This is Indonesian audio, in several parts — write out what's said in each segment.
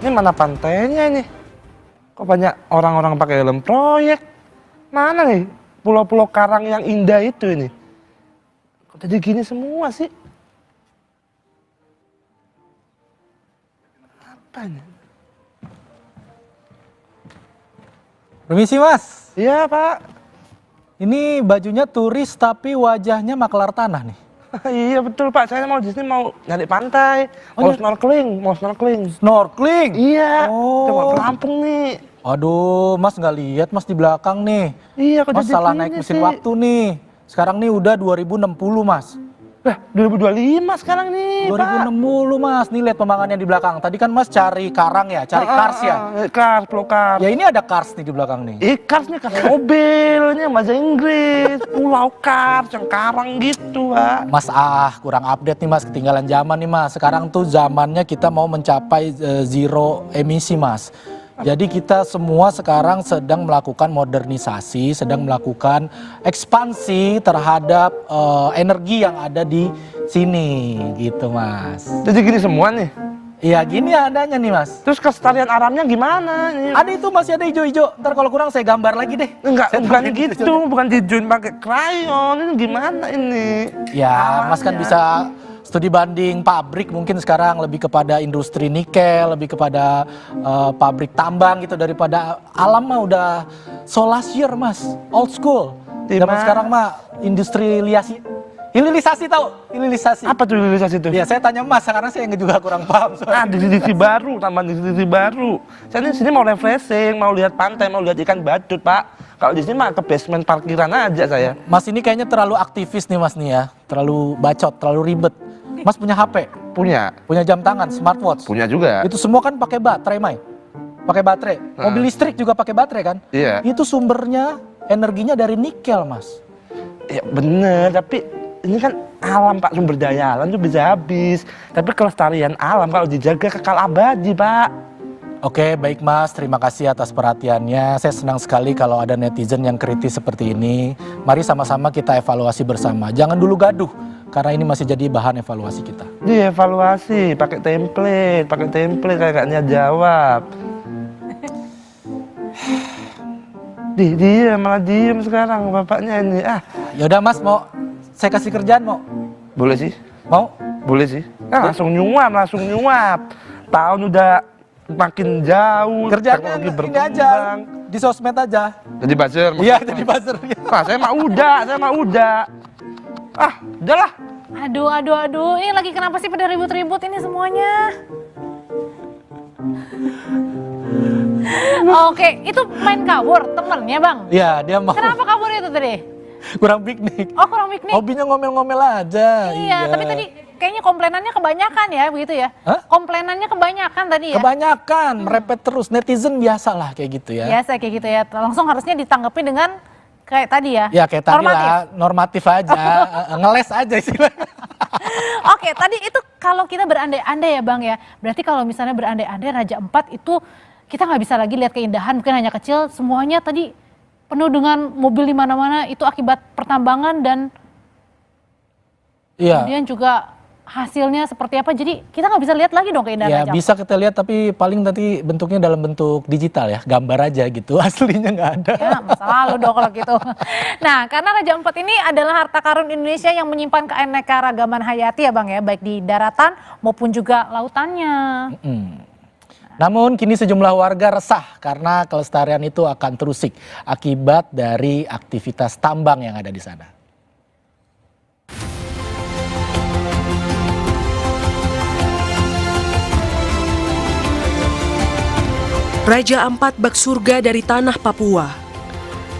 Ini mana pantainya ini? Kok banyak orang-orang pakai helm proyek? Mana nih pulau-pulau karang yang indah itu ini? Kok jadi gini semua sih? Apanya? Permisi Mas, Iya Pak. ini bajunya turis tapi wajahnya maklar tanah nih. Iya betul Pak, saya mau di sini mau nyari pantai, mau snorkeling. Snorkeling? Iya, Oh. coba pelampung nih. Aduh, Mas nggak lihat Mas di belakang nih. Iya, kok Mas jadi salah gini naik mesin sih? waktu nih. Sekarang nih udah 2060 Mas. Lah, 2025 sekarang nih, Pak. 2060 Mas, nih lihat pemandangannya di belakang. Tadi kan Mas cari karang ya, cari kars ya. Kars, pulau kars. Ya ini ada kars nih di belakang nih. Karsnya kars mobilnya bahasa Inggris, pulau kars yang karang gitu, Pak. Mas kurang update nih Mas, ketinggalan zaman nih Mas. Sekarang tuh zamannya kita mau mencapai zero emisi Mas. Jadi kita semua sekarang sedang melakukan modernisasi, sedang melakukan ekspansi terhadap energi yang ada di sini gitu Mas. Jadi gini semua nih. Iya gini adanya nih Mas. Terus kelestarian alamnya gimana? Ini? Ada itu masih ada hijau-hijau. Ntar kalau kurang saya gambar lagi deh. Enggak, Saya bukan tambahin gitu, hijau-hijaunya. bukan dijuin pakai krayon. Ini gimana ini? Ya, Mas kan Alamnya. bisa studi banding pabrik, mungkin sekarang lebih kepada industri nikel, lebih kepada pabrik tambang gitu, daripada alam mah udah solasier Mas, old school. Di Zaman mana? sekarang mah hilirisasi tahu? Hilirisasi. Apa tuh hilirisasi itu? Ya saya tanya Mas, karena saya juga kurang paham. Diksi baru, tambahan diksi baru. Saya di sini mau refreshing, mau lihat pantai, mau lihat ikan badut, Pak. Kalau di sini mah ke basement parkiran aja saya. Mas ini kayaknya terlalu aktivis nih Mas nih ya, terlalu bacot, terlalu ribet. Mas punya HP, punya jam tangan, smartwatch. Punya juga. Itu semua kan pakai baterai, Mai. Pakai baterai. Mobil listrik juga pakai baterai kan? Iya. Itu sumbernya, energinya dari nikel, Mas. Ya bener, tapi ini kan alam Pak, sumber daya alam tuh bisa habis. Tapi kelestarian alam kalau dijaga kekal abadi, Pak. Oke, baik Mas. Terima kasih atas perhatiannya. Saya senang sekali kalau ada netizen yang kritis seperti ini. Mari sama-sama kita evaluasi bersama. Jangan dulu gaduh, karena ini masih jadi bahan evaluasi kita. Dievaluasi, pakai template kayaknya jawab. Dia malah diem sekarang bapaknya ini. Yaudah Mas, mau saya kasih kerjaan mau? Boleh sih? Mau? Boleh sih. Langsung nyuap. Tahun udah makin jauh. Kerjaannya teknologi ini berkembang. aja, di sosmed aja. Jadi buzzer. Iya, jadi buzzer. Saya mah udah. Udahlah. Aduh, ini lagi kenapa sih pada ribut-ribut ini semuanya? Oke, itu main kabur temennya Bang? Iya, dia mau. Kenapa kabur itu tadi? Kurang piknik. Oh kurang piknik? Hobinya ngomel-ngomel aja. Iya, tapi tadi kayaknya komplainannya kebanyakan ya, begitu ya? Hah? Komplainannya kebanyakan tadi ya? Kebanyakan, merepet terus. Netizen biasalah kayak gitu ya. Biasa kayak gitu ya, langsung harusnya ditanggapi dengan kayak tadi ya? Ya kayak tadi normatif. lah, normatif aja, ngeles aja istilahnya. Oke, tadi itu kalau kita berandai-andai ya Bang ya, berarti kalau misalnya berandai-andai Raja Empat itu kita nggak bisa lagi lihat keindahan, mungkin hanya kecil, semuanya tadi penuh dengan mobil di mana-mana, itu akibat pertambangan dan Iya. kemudian juga hasilnya seperti apa, jadi kita nggak bisa lihat lagi dong keindahan Ya Raja bisa kita lihat, tapi paling nanti bentuknya dalam bentuk digital ya, gambar aja gitu, aslinya nggak ada. Ya, masa lalu dong kalau gitu. Nah, karena Raja Empat ini adalah harta karun Indonesia yang menyimpan keanekaragaman hayati ya Bang ya, baik di daratan maupun juga lautannya. Namun kini sejumlah warga resah karena kelestarian itu akan terusik akibat dari aktivitas tambang yang ada di sana. Raja Ampat bak surga dari tanah Papua.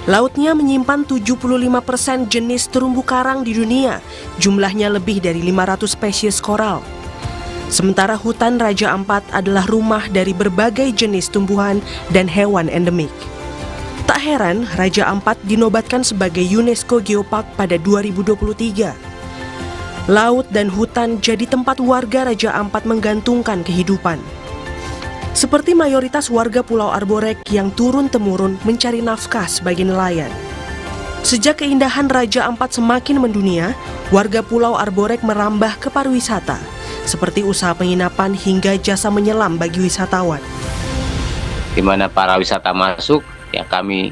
Lautnya menyimpan 75% jenis terumbu karang di dunia, jumlahnya lebih dari 500 spesies koral. Sementara hutan Raja Ampat adalah rumah dari berbagai jenis tumbuhan dan hewan endemik. Tak heran Raja Ampat dinobatkan sebagai UNESCO Geopark pada 2023. Laut dan hutan jadi tempat warga Raja Ampat menggantungkan kehidupan. Seperti mayoritas warga Pulau Arborek yang turun-temurun mencari nafkah sebagai nelayan. Sejak keindahan Raja Ampat semakin mendunia, warga Pulau Arborek merambah ke pariwisata. seperti usaha penginapan hingga jasa menyelam bagi wisatawan. Di mana para wisata masuk, ya kami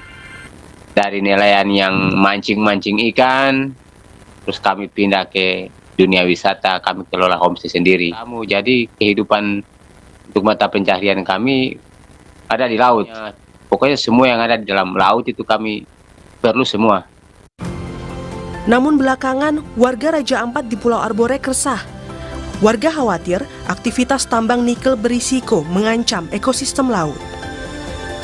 dari nelayan yang mancing-mancing ikan, terus kami pindah ke dunia wisata, kami kelola homestay sendiri. Jadi kehidupan untuk mata pencaharian kami ada di laut. Pokoknya semua yang ada di dalam laut itu kami perlu semua. Namun belakangan, warga Raja Ampat di Pulau Arborek resah. Warga khawatir aktivitas tambang nikel berisiko mengancam ekosistem laut.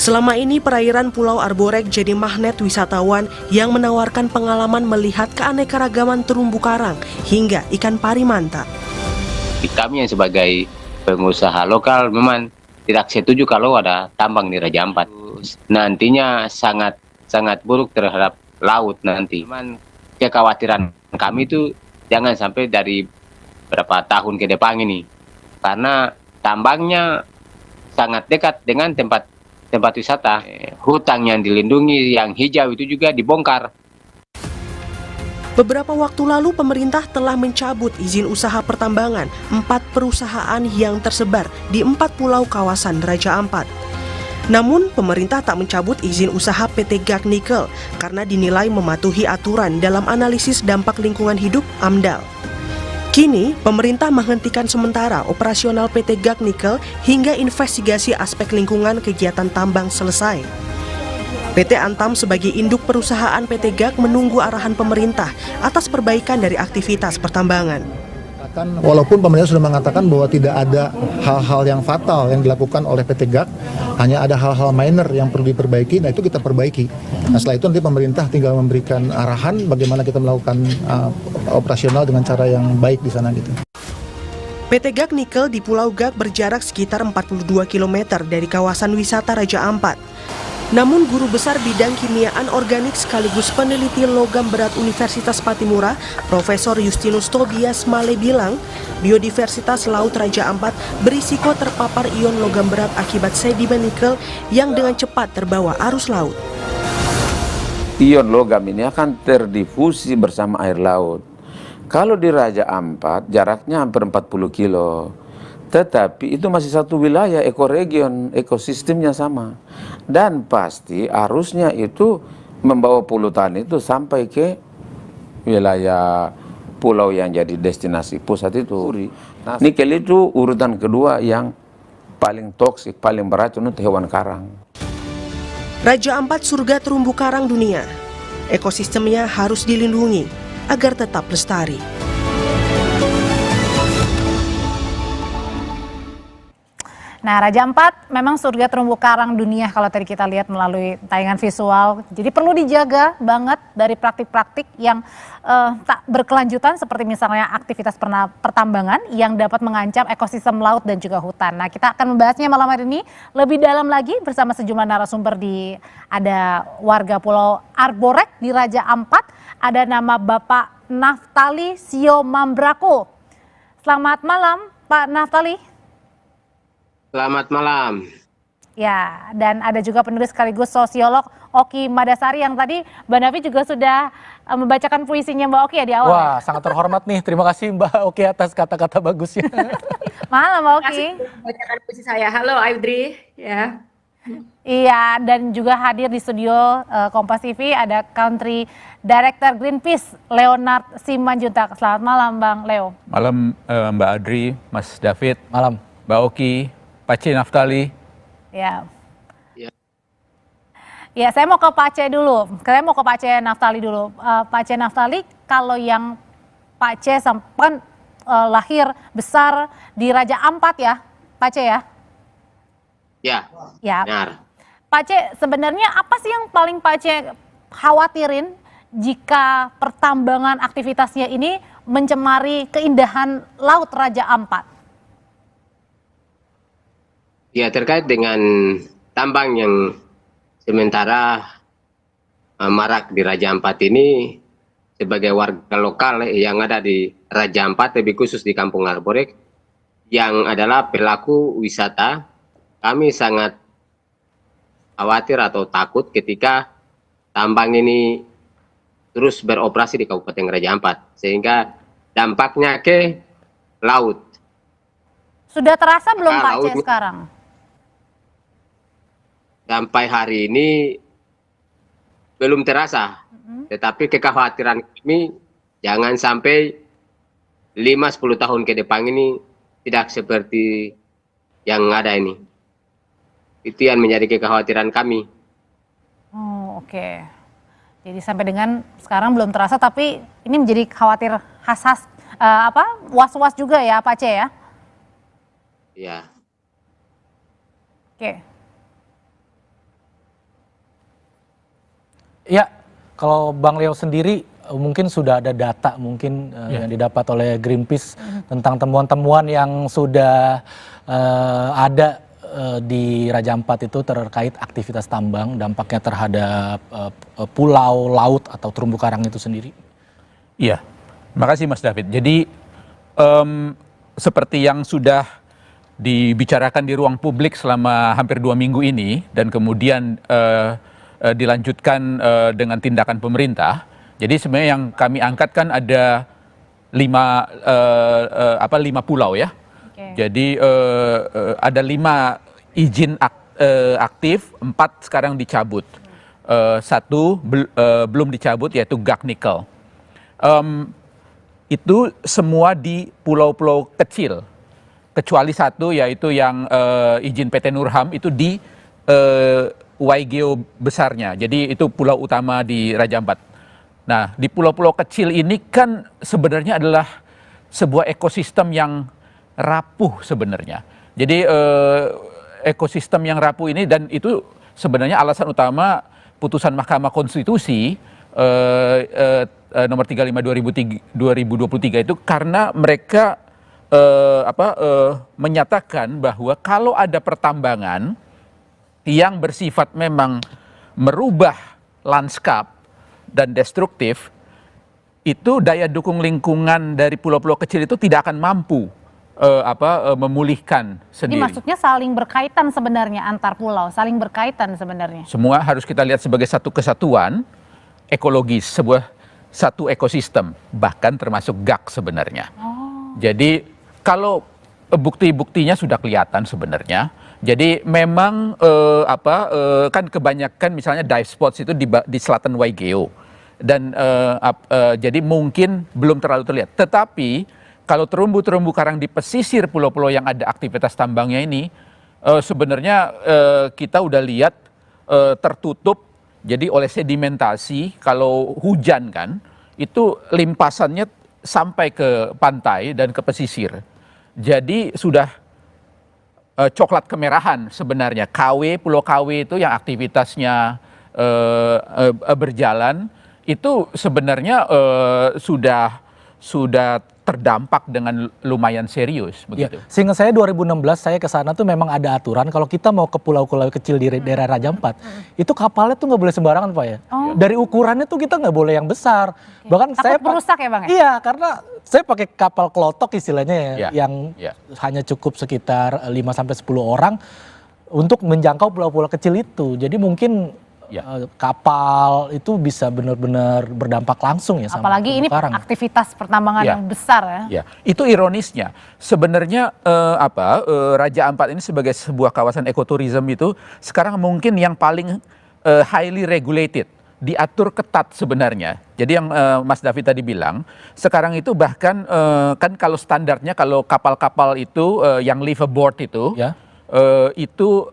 Selama ini perairan Pulau Arborek jadi magnet wisatawan yang menawarkan pengalaman melihat keanekaragaman terumbu karang hingga ikan pari manta. Kami yang sebagai pengusaha lokal memang tidak setuju kalau ada tambang di Raja Ampat. Nantinya sangat buruk terhadap laut nanti. Memang kekhawatiran kami itu jangan sampai dari berapa tahun ke depan ini, karena tambangnya sangat dekat dengan tempat wisata. Hutan yang dilindungi, yang hijau itu juga dibongkar. Beberapa waktu lalu pemerintah telah mencabut izin usaha pertambangan 4 perusahaan yang tersebar di 4 pulau kawasan Raja Ampat. Namun pemerintah tak mencabut izin usaha PT GAC Nikel karena dinilai mematuhi aturan dalam analisis dampak lingkungan hidup AMDAL. Kini, pemerintah menghentikan sementara operasional PT GAC Nikel hingga investigasi aspek lingkungan kegiatan tambang selesai. PT Antam sebagai induk perusahaan PT GAC menunggu arahan pemerintah atas perbaikan dari aktivitas pertambangan. Walaupun pemerintah sudah mengatakan bahwa tidak ada hal-hal yang fatal yang dilakukan oleh PT GAC, hanya ada hal-hal minor yang perlu diperbaiki, nah itu kita perbaiki. Nah setelah itu nanti pemerintah tinggal memberikan arahan bagaimana kita melakukan operasional dengan cara yang baik di sana gitu. PT GAC Nikel di Pulau GAC berjarak sekitar 42 km dari kawasan wisata Raja Ampat. Namun guru besar bidang kimiaan organik sekaligus peneliti logam berat Universitas Patimura, Profesor Justinus Tobias Male bilang, biodiversitas Laut Raja Ampat berisiko terpapar ion logam berat akibat sedimen nikel yang dengan cepat terbawa arus laut. Ion logam ini akan terdifusi bersama air laut. Kalau di Raja Ampat jaraknya hampir 40 kilo. Tetapi itu masih satu wilayah, ekoregion, ekosistemnya sama. Dan pasti arusnya itu membawa polutan itu sampai ke wilayah pulau yang jadi destinasi pusat itu. Nah, nikel itu urutan kedua yang paling toksik, paling beracun untuk hewan karang. Raja Ampat surga terumbu karang dunia. Ekosistemnya harus dilindungi agar tetap lestari. Nah, Raja Ampat memang surga terumbu karang dunia kalau tadi kita lihat melalui tayangan visual. Jadi perlu dijaga banget dari praktik-praktik yang tak berkelanjutan seperti misalnya aktivitas pertambangan yang dapat mengancam ekosistem laut dan juga hutan. Nah, kita akan membahasnya malam hari ini lebih dalam lagi bersama sejumlah narasumber ada warga Pulau Arborek di Raja Ampat, ada nama Bapak Naftali Siomambrako. Selamat malam, Pak Naftali. Selamat malam. Ya, dan ada juga penulis sekaligus sosiolog Oki Madasari yang tadi Mbak Nafi juga sudah membacakan puisinya Mbak Oki ya di awal. Wah, sangat terhormat nih. Terima kasih Mbak Oki atas kata-kata bagusnya. Malam Mbak Oki. Membacakan puisi saya. Halo Audrey. Ya. Iya, dan juga hadir di studio Kompas TV ada Country Director Greenpeace Leonard Simanjuntak. Selamat malam Bang Leo. Malam Mbak Adri, Mas David. Malam. Mbak Oki, Pak C. Naftali. Ya. Ya, saya mau ke Pak C dulu. Saya mau ke Pak C Naftali dulu. Pak C Naftali, kalau yang Pak C sampai lahir besar di Raja Ampat ya, Pak C ya? Ya. Ya. Benar. Pak C, sebenarnya apa sih yang paling Pak C khawatirin jika pertambangan aktivitasnya ini mencemari keindahan Laut Raja Ampat? Ya, terkait dengan tambang yang sementara marak di Raja Ampat ini, sebagai warga lokal yang ada di Raja Ampat, lebih khusus di Kampung Arborek, yang adalah pelaku wisata, kami sangat khawatir atau takut ketika tambang ini terus beroperasi di Kabupaten Raja Ampat, sehingga dampaknya ke laut. Sudah terasa belum Pak Kalau C sekarang? sampai hari ini belum terasa, tetapi kekhawatiran kami jangan sampai 5-10 tahun ke depan ini tidak seperti yang ada ini. Itu yang menjadi kekhawatiran kami. Oh, oke. Jadi sampai dengan sekarang belum terasa, tapi ini menjadi khawatir was-was juga ya Pak C ya? Ya. Oke. Ya, kalau Bang Leo sendiri mungkin sudah ada data mungkin yang didapat oleh Greenpeace tentang temuan-temuan yang sudah ada di Raja Ampat itu terkait aktivitas tambang, dampaknya terhadap pulau, laut atau terumbu karang itu sendiri. Iya, makasih Mas David. Jadi seperti yang sudah dibicarakan di ruang publik selama hampir 2 minggu ini dan kemudian dilanjutkan dengan tindakan pemerintah. Jadi sebenarnya yang kami angkat kan ada 5 pulau ya. Oke. Jadi ada 5 izin aktif, 4 sekarang dicabut. 1 belum dicabut yaitu Gag Nikel. Itu semua di pulau-pulau kecil. Kecuali 1 yaitu yang izin PT Nurham itu di Waigeo besarnya. Jadi itu pulau utama di Raja Ampat. Nah, di pulau-pulau kecil ini kan sebenarnya adalah sebuah ekosistem yang rapuh sebenarnya. Jadi ekosistem yang rapuh ini, dan itu sebenarnya alasan utama putusan Mahkamah Konstitusi nomor 35 2023 itu karena mereka menyatakan bahwa kalau ada pertambangan yang bersifat memang merubah lanskap dan destruktif, itu daya dukung lingkungan dari pulau-pulau kecil itu tidak akan mampu memulihkan Jadi sendiri. maksudnya saling berkaitan sebenarnya antar pulau, saling berkaitan sebenarnya. Semua harus kita lihat sebagai satu kesatuan ekologis, satu ekosistem, bahkan termasuk GAK sebenarnya. Jadi kalau bukti-buktinya sudah kelihatan sebenarnya. Jadi memang kan kebanyakan misalnya dive spots itu di selatan Waigeo dan jadi mungkin belum terlalu terlihat. Tetapi kalau terumbu-terumbu karang di pesisir pulau-pulau yang ada aktivitas tambangnya ini sebenarnya kita udah lihat tertutup. Jadi oleh sedimentasi, kalau hujan kan itu limpasannya sampai ke pantai dan ke pesisir. Jadi sudah coklat kemerahan sebenarnya. Pulau KW itu yang aktivitasnya berjalan itu sebenarnya sudah terdampak dengan lumayan serius begitu. Ya, seingat saya 2016 saya ke sana tuh memang ada aturan kalau kita mau ke pulau-pulau kecil di daerah Raja Ampat, itu kapalnya tuh nggak boleh sembarangan Pak ya. Dari ukurannya tuh kita nggak boleh yang besar. Bahkan Takut saya merusak ya Bang ya? Iya, karena saya pakai kapal klotok istilahnya ya, Ya, yang hanya cukup sekitar 5-10 orang untuk menjangkau pulau-pulau kecil itu. Jadi mungkin kapal itu bisa benar-benar berdampak langsung ya sama Apalagi ini terumbu karang. aktivitas pertambangan yang besar ya. Ya, itu ironisnya. Sebenarnya Raja Ampat ini sebagai sebuah kawasan ekoturism itu sekarang mungkin yang paling highly regulated, diatur ketat sebenarnya. Jadi yang Mas David tadi bilang, sekarang itu bahkan kan kalau standarnya kalau kapal-kapal itu yang live aboard itu itu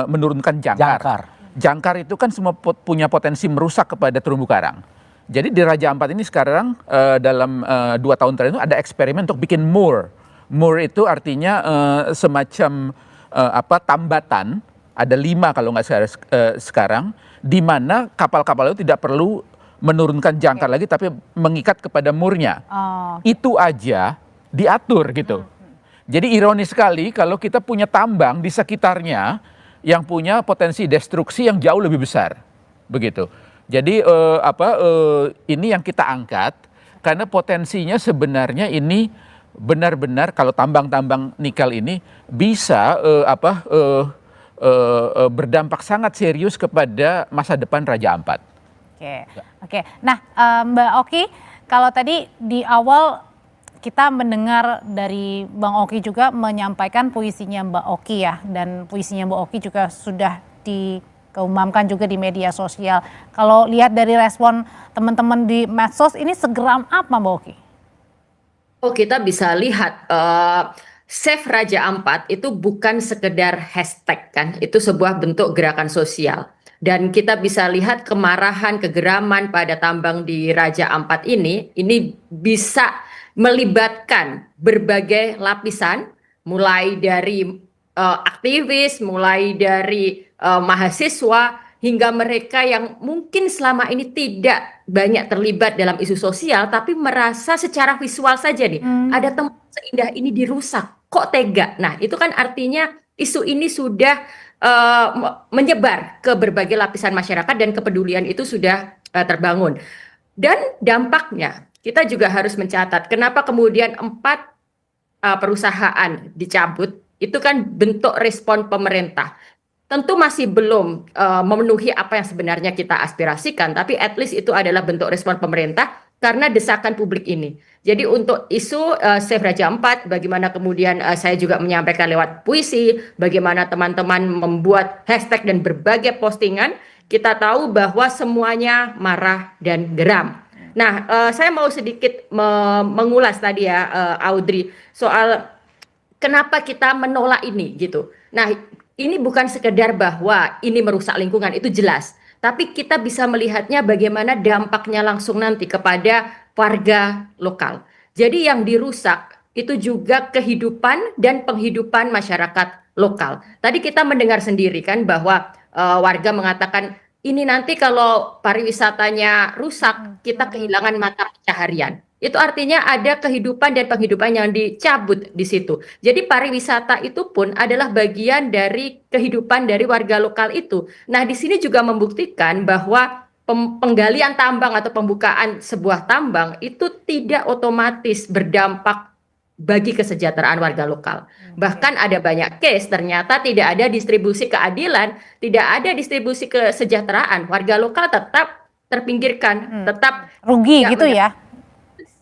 menurunkan jangkar. Jangkar itu kan semua punya potensi merusak kepada terumbu karang. Jadi di Raja Ampat ini sekarang dalam 2 tahun terakhir itu ada eksperimen untuk bikin moor. Moor itu artinya semacam tambatan. Ada 5 kalau nggak salah sekarang, di mana kapal-kapal itu tidak perlu menurunkan jangkar lagi, tapi mengikat kepada moornya. Itu aja diatur gitu. Jadi ironis sekali kalau kita punya tambang di sekitarnya yang punya potensi destruksi yang jauh lebih besar, begitu. Jadi ini yang kita angkat karena potensinya sebenarnya ini benar-benar kalau tambang-tambang nikel ini bisa berdampak sangat serius kepada masa depan Raja Ampat. Oke. Nah Mbak Oki, kalau tadi di awal kita mendengar dari Bang Oki juga menyampaikan puisinya Mbak Oki ya, dan puisinya Mbak Oki juga sudah dikeumumkan juga di media sosial. Kalau lihat dari respon teman-teman di medsos, ini segeram apa Mbak Oki? Oh, kita bisa lihat Save Raja Ampat itu bukan sekedar hashtag kan, itu sebuah bentuk gerakan sosial. Dan kita bisa lihat kemarahan, kegeraman pada tambang di Raja Ampat ini bisa melibatkan berbagai lapisan, mulai dari aktivis, mulai dari mahasiswa, hingga mereka yang mungkin selama ini tidak banyak terlibat dalam isu sosial, tapi merasa secara visual saja nih, ada tempat seindah ini dirusak, kok tega? Nah, itu kan artinya isu ini sudah menyebar ke berbagai lapisan masyarakat dan kepedulian itu sudah terbangun. Dan dampaknya, kita juga harus mencatat kenapa kemudian 4 perusahaan dicabut, itu kan bentuk respon pemerintah. Tentu masih belum memenuhi apa yang sebenarnya kita aspirasikan, tapi at least itu adalah bentuk respon pemerintah karena desakan publik ini. Jadi untuk isu Save Raja Ampat, bagaimana kemudian saya juga menyampaikan lewat puisi, bagaimana teman-teman membuat hashtag dan berbagai postingan, kita tahu bahwa semuanya marah dan geram. Nah, saya mau sedikit mengulas tadi ya, Audrey, soal kenapa kita menolak ini gitu. Nah, ini bukan sekedar bahwa ini merusak lingkungan, itu jelas. Tapi kita bisa melihatnya bagaimana dampaknya langsung nanti kepada warga lokal. Jadi yang dirusak itu juga kehidupan dan penghidupan masyarakat lokal. Tadi kita mendengar sendiri kan bahwa warga mengatakan ini nanti kalau pariwisatanya rusak, kita kehilangan mata pencaharian. Itu artinya ada kehidupan dan penghidupan yang dicabut di situ. Jadi pariwisata itu pun adalah bagian dari kehidupan dari warga lokal itu. Nah, di sini juga membuktikan bahwa penggalian tambang atau pembukaan sebuah tambang itu tidak otomatis berdampak bagi kesejahteraan warga lokal. Bahkan ada banyak case ternyata tidak ada distribusi keadilan, tidak ada distribusi kesejahteraan. Warga lokal tetap terpinggirkan, tetap rugi gitu ya.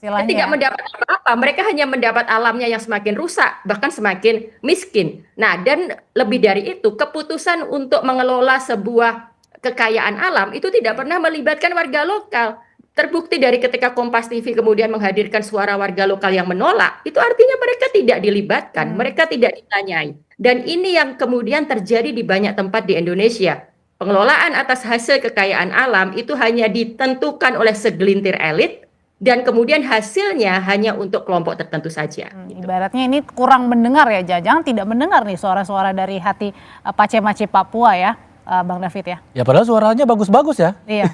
Tidak mendapat apa-apa, mereka hanya mendapat alamnya yang semakin rusak, bahkan semakin miskin. Nah, dan lebih dari itu, keputusan untuk mengelola sebuah kekayaan alam itu tidak pernah melibatkan warga lokal. Terbukti dari ketika Kompas TV kemudian menghadirkan suara warga lokal yang menolak, itu artinya mereka tidak dilibatkan, mereka tidak ditanyai. Dan ini yang kemudian terjadi di banyak tempat di Indonesia. Pengelolaan atas hasil kekayaan alam itu hanya ditentukan oleh segelintir elit, dan kemudian hasilnya hanya untuk kelompok tertentu saja. Ibaratnya ini kurang mendengar ya, Jajang tidak mendengar nih suara-suara dari hati Pace-Mace Papua ya, Bang David ya. Ya padahal suaranya bagus-bagus ya. Iya.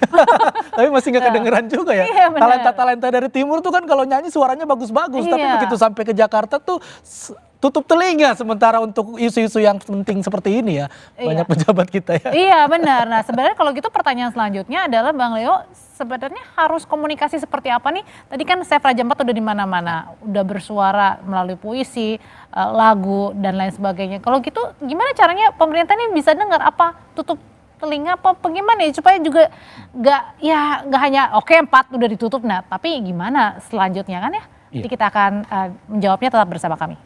Tapi masih nggak kedengeran juga ya. Iya, Talenta-talenta dari timur tuh kan kalau nyanyi suaranya bagus-bagus, tapi begitu sampai ke Jakarta tuh tutup telinga, sementara untuk isu-isu yang penting seperti ini ya, banyak pejabat kita ya. Iya benar. Nah sebenarnya kalau gitu pertanyaan selanjutnya adalah Bang Leo, sebenarnya harus komunikasi seperti apa nih? Tadi kan Save Raja Ampat udah di mana-mana, udah bersuara melalui puisi, lagu dan lain sebagainya. Kalau gitu gimana caranya pemerintah ini bisa dengar, apa tutup telinga apa bagaimana ya, supaya juga nggak hanya oke 4 udah ditutup, nah tapi gimana selanjutnya kan ya? Jadi kita akan menjawabnya, tetap bersama kami.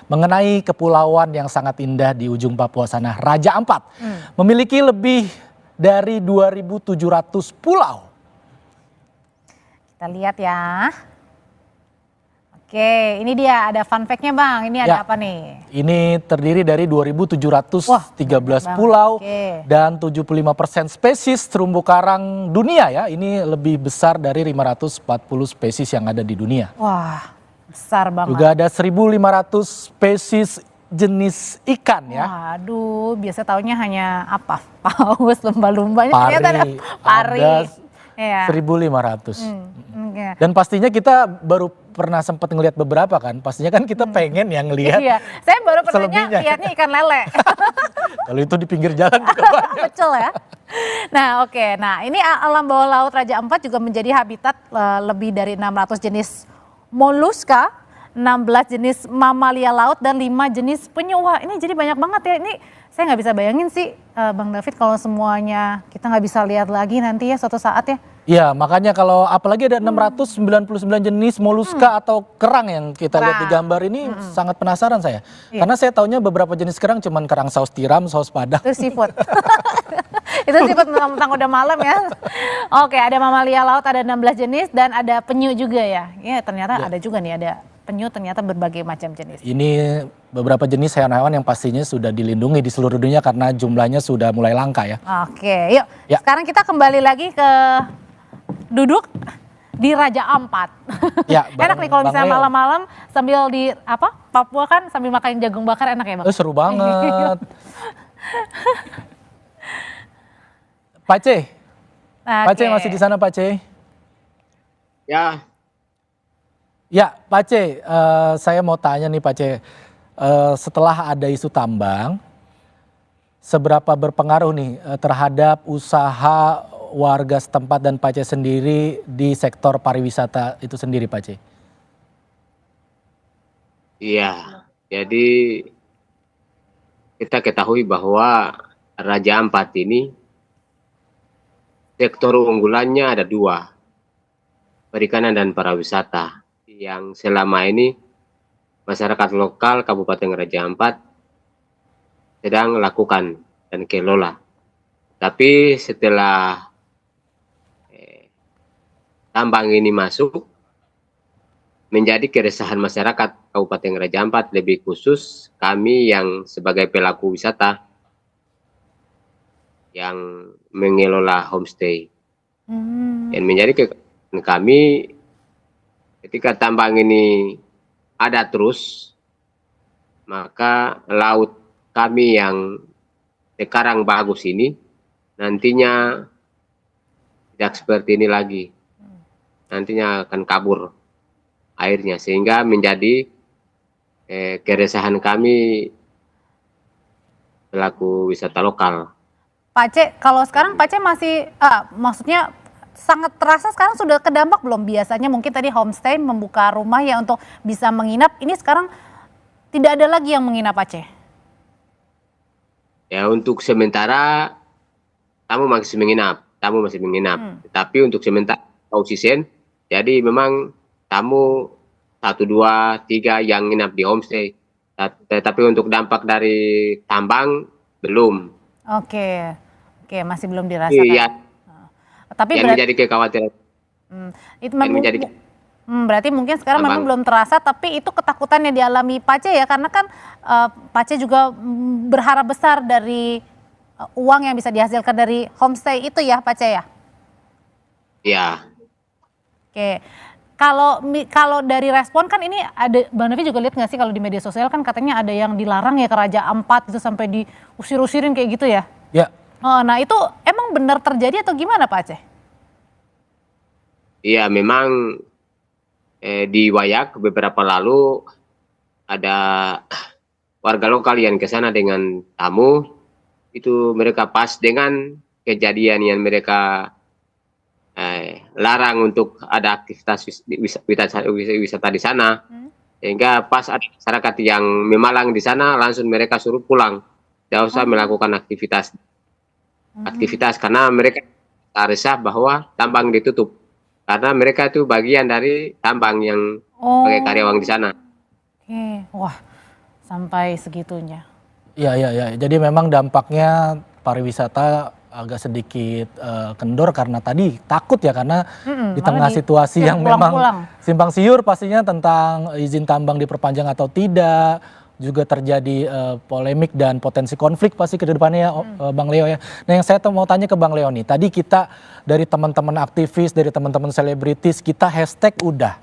Mengenai kepulauan yang sangat indah di ujung Papua sana, Raja Ampat memiliki lebih dari 2.700 pulau. Kita lihat ya. Oke, ini dia ada fun fact-nya Bang. Ini ada apa nih? Ini terdiri dari 2.713 pulau dan 75% spesies terumbu karang dunia ya. Ini lebih besar dari 540 spesies yang ada di dunia. Wah, besar banget. Juga ada 1.500 spesies jenis ikan ya. Waduh, biasa taunya hanya apa? Paus, lumba-lumbanya. Ternyata ada pari. Ada 1.500. Dan pastinya kita baru pernah sempat ngelihat beberapa kan. Pastinya kan kita pengen yang ngelihat. Iya, saya baru pernah lihatnya ikan lele. Kalau itu di pinggir jalan juga banyak. Betul ya. Nah oke, nah ini alam bawah laut Raja Ampat juga menjadi habitat lebih dari 600 jenis moluska 16 jenis mamalia laut dan 5 jenis penyu. Wah, ini jadi banyak banget ya. Ini saya nggak bisa bayangin sih, Bang David, kalau semuanya kita nggak bisa lihat lagi nanti ya suatu saat ya. Iya, makanya kalau apalagi ada 699 jenis moluska atau kerang yang kita lihat di gambar ini sangat penasaran saya. Karena saya taunya beberapa jenis kerang cuman kerang saus tiram, saus padang. Itu seafood. Itu seafood mentang-mentang udah malam ya. Oke, ada mamalia laut, ada 16 jenis dan ada penyu juga ya. Ya, ternyata ada juga nih, ada penyu ternyata berbagai macam jenis. Ini beberapa jenis hewan-hewan yang pastinya sudah dilindungi di seluruh dunia karena jumlahnya sudah mulai langka ya. Oke, yuk. Ya. Sekarang kita kembali lagi ke duduk di Raja Ampat. Ya, enak nih kalau Bang misalnya Leo. malam-malam sambil di Papua kan sambil makan jagung bakar enak ya Bang? Seru banget. Pak C. Pak C masih di sana Pak C? Ya, Ya Pak C, saya mau tanya nih Pak C. Setelah ada isu tambang, seberapa berpengaruh nih terhadap usaha warga setempat dan Pak C sendiri di sektor pariwisata itu sendiri Pak C? iya. Jadi kita ketahui bahwa Raja Ampat ini sektor unggulannya ada 2, perikanan dan pariwisata. Yang selama ini masyarakat lokal Kabupaten Raja Ampat sedang lakukan dan kelola. Tapi setelah tambang ini masuk, menjadi keresahan masyarakat Kabupaten Raja Ampat, lebih khusus kami yang sebagai pelaku wisata yang mengelola homestay. Dan menjadi keresahan kami ketika tambang ini ada terus, maka laut kami yang sekarang bagus ini nantinya tidak seperti ini lagi. Nantinya akan kabur airnya, sehingga menjadi keresahan kami pelaku wisata lokal. Pak C, kalau sekarang Pak C masih, maksudnya sangat terasa sekarang sudah kedampak belum? Biasanya mungkin tadi homestay membuka rumah ya untuk bisa menginap, ini sekarang tidak ada lagi yang menginap Pak C? Ya, untuk sementara tamu masih menginap, Tetapi untuk sementara oksigen, jadi memang tamu 1, 2, 3 yang nginap di homestay. Tetapi untuk dampak dari tambang belum. Oke, masih belum dirasakan. Iya. Tapi yang menjadi kekhawatiran. Itu memang berarti mungkin sekarang memang belum terasa, tapi itu ketakutan yang dialami Pak C ya, karena kan Pak C juga berharap besar dari uang yang bisa dihasilkan dari homestay itu ya Pak C ya? Iya. Oke, kalau dari respon kan ini ada, Bang David juga lihat nggak sih kalau di media sosial kan katanya ada yang dilarang ya ke Raja Ampat itu sampai diusir-usirin kayak gitu ya? Ya. Oh, nah itu emang benar terjadi atau gimana Pak Aceh? Iya, memang di Wayak beberapa lalu ada warga lokal yang ke sana dengan tamu, itu mereka pas dengan kejadian yang mereka larang untuk ada aktivitas wisata di sana, sehingga pas ada masyarakat yang memalang di sana langsung mereka suruh pulang, tidak usah melakukan aktivitas karena mereka resah bahwa tambang ditutup karena mereka itu bagian dari tambang yang sebagai karyawan di sana. Oke, wah sampai segitunya. Iya. Jadi memang dampaknya pariwisata agak sedikit kendor karena tadi takut ya, karena di tengah situasi yang memang simpang siur pastinya tentang izin tambang diperpanjang atau tidak, juga terjadi polemik dan potensi konflik pasti ke depannya ya, Bang Leo ya. Nah yang saya mau tanya ke Bang Leo nih, tadi kita dari teman-teman aktivis, dari teman-teman selebritis, kita hashtag udah,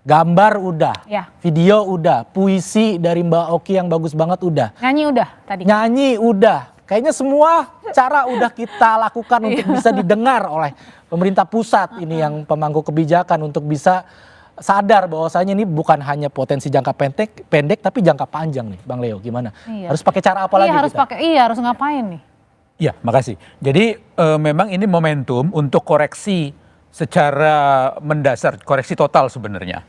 gambar udah, video udah, puisi dari Mbak Oki yang bagus banget udah. Nyanyi udah tadi? Nyanyi udah. Kayaknya semua cara udah kita lakukan untuk bisa didengar oleh pemerintah pusat ini yang pemangku kebijakan untuk bisa sadar bahwasanya ini bukan hanya potensi jangka pendek tapi jangka panjang nih, Bang Leo. Gimana? Iya. Harus pakai cara apa lagi kita? Harus ngapain nih? Ya, makasih. Jadi memang ini momentum untuk koreksi secara mendasar, koreksi total sebenarnya.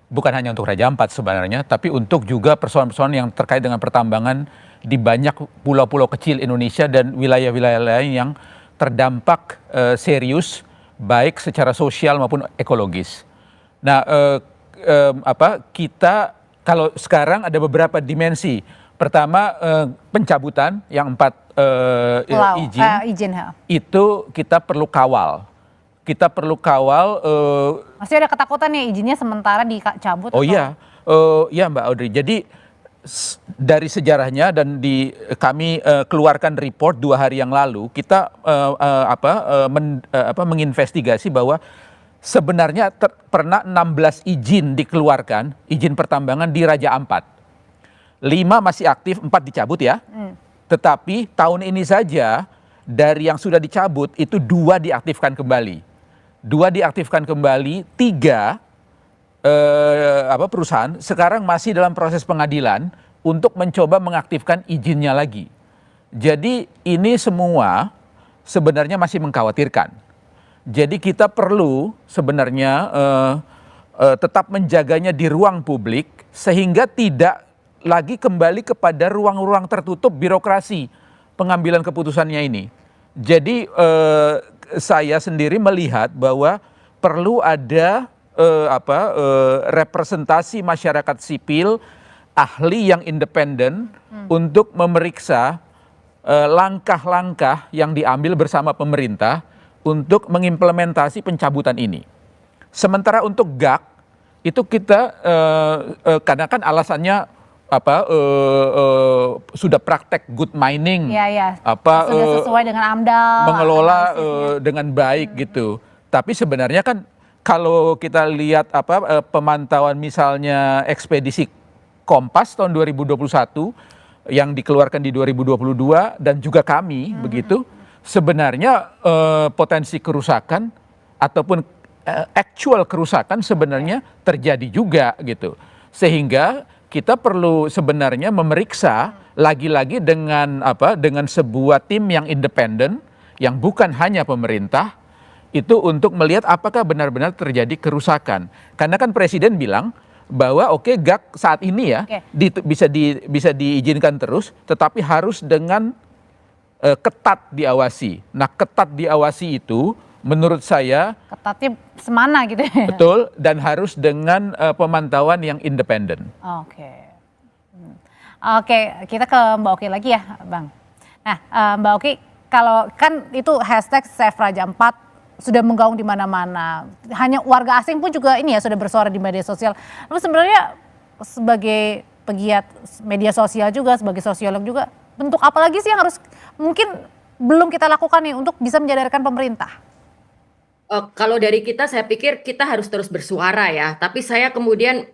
bukan hanya untuk Raja Ampat sebenarnya, tapi untuk juga persoalan-persoalan yang terkait dengan pertambangan di banyak pulau-pulau kecil Indonesia dan wilayah-wilayah lain yang terdampak serius baik secara sosial maupun ekologis. Nah, kita kalau sekarang ada beberapa dimensi. Pertama, pencabutan yang 4 izin itu kita perlu kawal. Kita perlu kawal. Masih ada ketakutan ya izinnya sementara dicabut? Oh iya, ya Mbak Audrey. Jadi dari sejarahnya dan kami keluarkan report 2 hari yang lalu, kita menginvestigasi bahwa sebenarnya pernah 16 izin dikeluarkan, izin pertambangan di Raja Ampat. 5 masih aktif, 4 dicabut ya. Tetapi tahun ini saja dari yang sudah dicabut itu 2 diaktifkan kembali. 2 diaktifkan kembali, 3 perusahaan sekarang masih dalam proses pengadilan untuk mencoba mengaktifkan izinnya lagi. Jadi ini semua sebenarnya masih mengkhawatirkan. Jadi kita perlu sebenarnya tetap menjaganya di ruang publik sehingga tidak lagi kembali kepada ruang-ruang tertutup birokrasi pengambilan keputusannya ini. Jadi saya sendiri melihat bahwa perlu ada representasi masyarakat sipil, ahli yang independen untuk memeriksa langkah-langkah yang diambil bersama pemerintah untuk mengimplementasi pencabutan ini. Sementara untuk GAK itu kita karena kan alasannya sudah praktek good mining, sudah sesuai dengan AMDAL, mengelola dengan baik gitu. Tapi sebenarnya kan kalau kita lihat pemantauan misalnya ekspedisi Kompas tahun 2021 yang dikeluarkan di 2022 dan juga kami begitu, sebenarnya potensi kerusakan ataupun actual kerusakan sebenarnya terjadi juga gitu. Sehingga kita perlu sebenarnya memeriksa lagi-lagi dengan sebuah tim yang independen yang bukan hanya pemerintah itu untuk melihat apakah benar-benar terjadi kerusakan. Karena kan Presiden bilang bahwa GAK saat ini ya bisa diizinkan terus, tetapi harus dengan ketat diawasi. Nah, ketat diawasi itu menurut saya ketatnya semana gitu ya. Betul, dan harus dengan pemantauan yang independen. Oke, kita ke Mbak Oki lagi ya, Bang. Nah, Mbak Oki, kalau kan itu hashtag Save Raja Ampat sudah menggaung di mana-mana. Hanya warga asing pun juga ini ya sudah bersuara di media sosial. Lalu sebenarnya sebagai pegiat media sosial juga, sebagai sosiolog juga, bentuk apa lagi sih yang harus mungkin belum kita lakukan nih untuk bisa menyadarkan pemerintah? Kalau dari kita, saya pikir kita harus terus bersuara ya. Tapi saya kemudian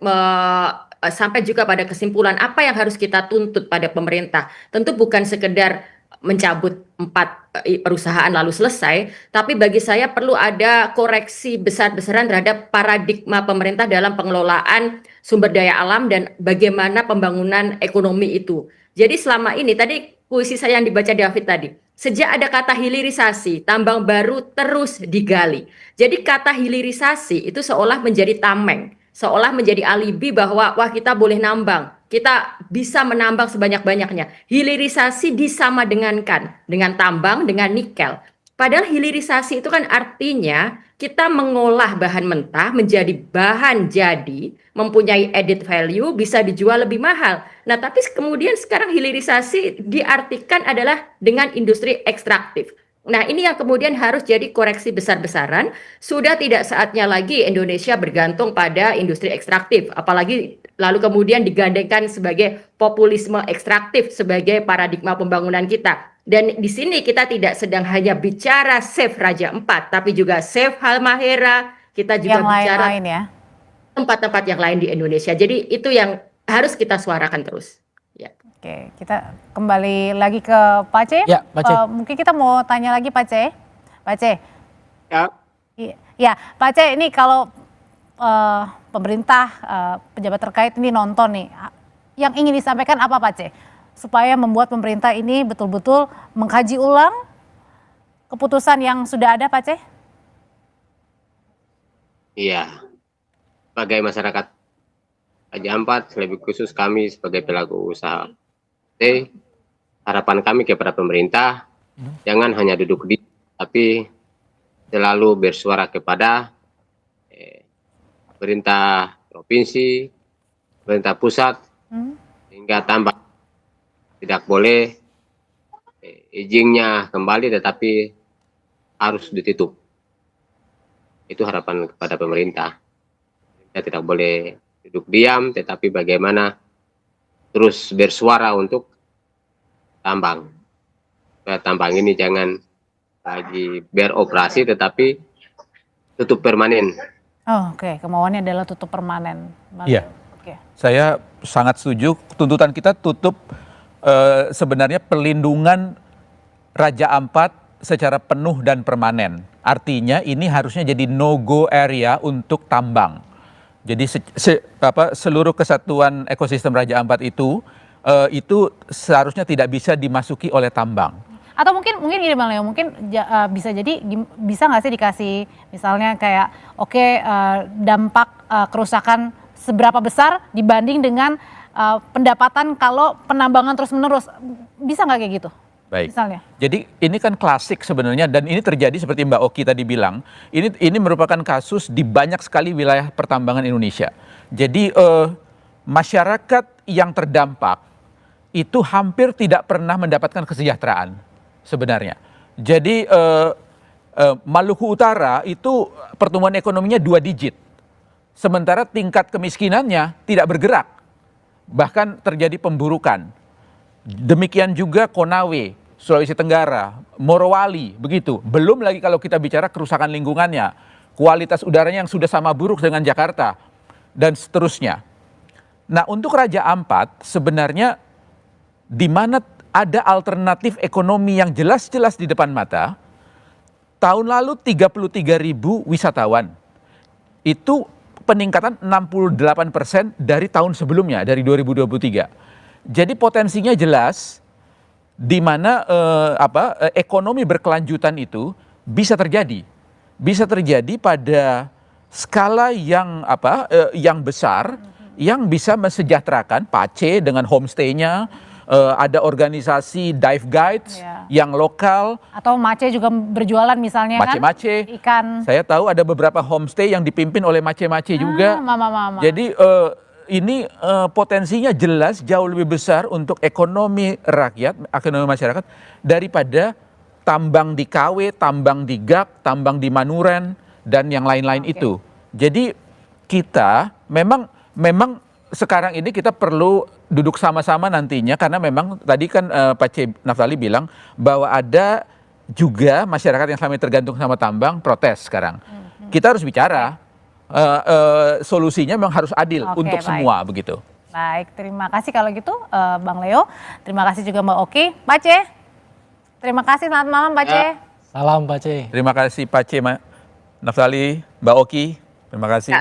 sampai juga pada kesimpulan apa yang harus kita tuntut pada pemerintah. Tentu bukan sekedar mencabut 4 perusahaan lalu selesai, tapi bagi saya perlu ada koreksi besar-besaran terhadap paradigma pemerintah dalam pengelolaan sumber daya alam dan bagaimana pembangunan ekonomi itu. Jadi selama ini, tadi puisi saya yang dibaca David tadi, sejak ada kata hilirisasi, tambang baru terus digali. Jadi kata hilirisasi itu seolah menjadi tameng, seolah menjadi alibi bahwa wah kita boleh nambang, kita bisa menambang sebanyak-banyaknya. Hilirisasi disamadengankan dengan tambang, dengan nikel. Padahal hilirisasi itu kan artinya kita mengolah bahan mentah menjadi bahan jadi, mempunyai added value, bisa dijual lebih mahal. Nah, tapi kemudian sekarang hilirisasi diartikan adalah dengan industri ekstraktif. Nah, ini yang kemudian harus jadi koreksi besar-besaran. Sudah tidak saatnya lagi Indonesia bergantung pada industri ekstraktif, apalagi lalu kemudian digandengkan sebagai populisme ekstraktif sebagai paradigma pembangunan kita. Dan di sini kita tidak sedang hanya bicara Save Raja Ampat, tapi juga Save Halmahera, kita juga yang bicara lain-lain ya. tempat-tempat yang lain di Indonesia. Jadi itu yang harus kita suarakan terus. Ya. Oke, kita kembali lagi ke Pak C. Ya, Pak C. Mungkin kita mau tanya lagi Pak C. Pak C. Ya. Ya, Pak C, ini kalau pemerintah, pejabat terkait ini nonton nih, yang ingin disampaikan apa Pak C? Supaya membuat pemerintah ini betul-betul mengkaji ulang keputusan yang sudah ada Pak C? Iya. Sebagai masyarakat Raja Ampat, lebih khusus kami sebagai pelaku usaha. Jadi, harapan kami kepada pemerintah, jangan hanya duduk di, tapi selalu bersuara kepada pemerintah provinsi, pemerintah pusat, hingga tambah tidak boleh izinnya kembali, tetapi harus ditutup. Itu harapan kepada pemerintah. Kita tidak boleh duduk diam, tetapi bagaimana terus bersuara untuk tambang. Supaya tambang ini jangan lagi beroperasi, tetapi tutup permanen. Oh, oke. Kemauannya adalah tutup permanen. Iya. Oke. Saya sangat setuju. Tuntutan kita tutup sebenarnya perlindungan Raja Ampat secara penuh dan permanen. Artinya ini harusnya jadi no-go area untuk tambang. Jadi seluruh kesatuan ekosistem Raja Ampat itu seharusnya tidak bisa dimasuki oleh tambang. Atau mungkin gini Bang Leo, mungkin bisa jadi bisa nggak sih dikasih misalnya kayak dampak kerusakan seberapa besar dibanding dengan pendapatan kalau penambangan terus menerus, bisa nggak kayak gitu? Baik. Misalnya. Jadi ini kan klasik sebenarnya, dan ini terjadi seperti Mbak Oki tadi bilang. Ini merupakan kasus di banyak sekali wilayah pertambangan Indonesia. Jadi masyarakat yang terdampak itu hampir tidak pernah mendapatkan kesejahteraan sebenarnya. Jadi Maluku Utara itu pertumbuhan ekonominya 2 digit. Sementara tingkat kemiskinannya tidak bergerak. Bahkan terjadi pemburukan. Demikian juga Konawe, Sulawesi Tenggara, Morowali, begitu. Belum lagi kalau kita bicara kerusakan lingkungannya, kualitas udaranya yang sudah sama buruk dengan Jakarta, dan seterusnya. Nah, untuk Raja Ampat sebenarnya di mana ada alternatif ekonomi yang jelas-jelas di depan mata, tahun lalu 33.000 wisatawan. Itu peningkatan 68% dari tahun sebelumnya, dari 2023. Jadi potensinya jelas, di mana ekonomi berkelanjutan itu bisa terjadi pada skala yang besar, yang bisa mesejahterakan Pace dengan homestay-nya, ada organisasi dive guides yang lokal, atau Mace juga berjualan misalnya Mace-Mace ikan. Saya tahu ada beberapa homestay yang dipimpin oleh Mace-Mace juga. Jadi ini potensinya jelas jauh lebih besar untuk ekonomi rakyat, ekonomi masyarakat daripada tambang di KW, tambang di GAK, tambang di Manuren, dan yang lain-lain itu. Jadi kita memang sekarang ini kita perlu duduk sama-sama nantinya, karena memang tadi kan Pak C. Naftali bilang bahwa ada juga masyarakat yang selama ini tergantung sama tambang protes sekarang. Kita harus bicara. Solusinya memang harus adil untuk semua, begitu. Baik, terima kasih kalau gitu Bang Leo. Terima kasih juga Mbak Oki. Pak C, terima kasih, selamat malam Pak C. Salam Pak C. Terima kasih Pak C, Naftali, Mbak Oki, terima kasih.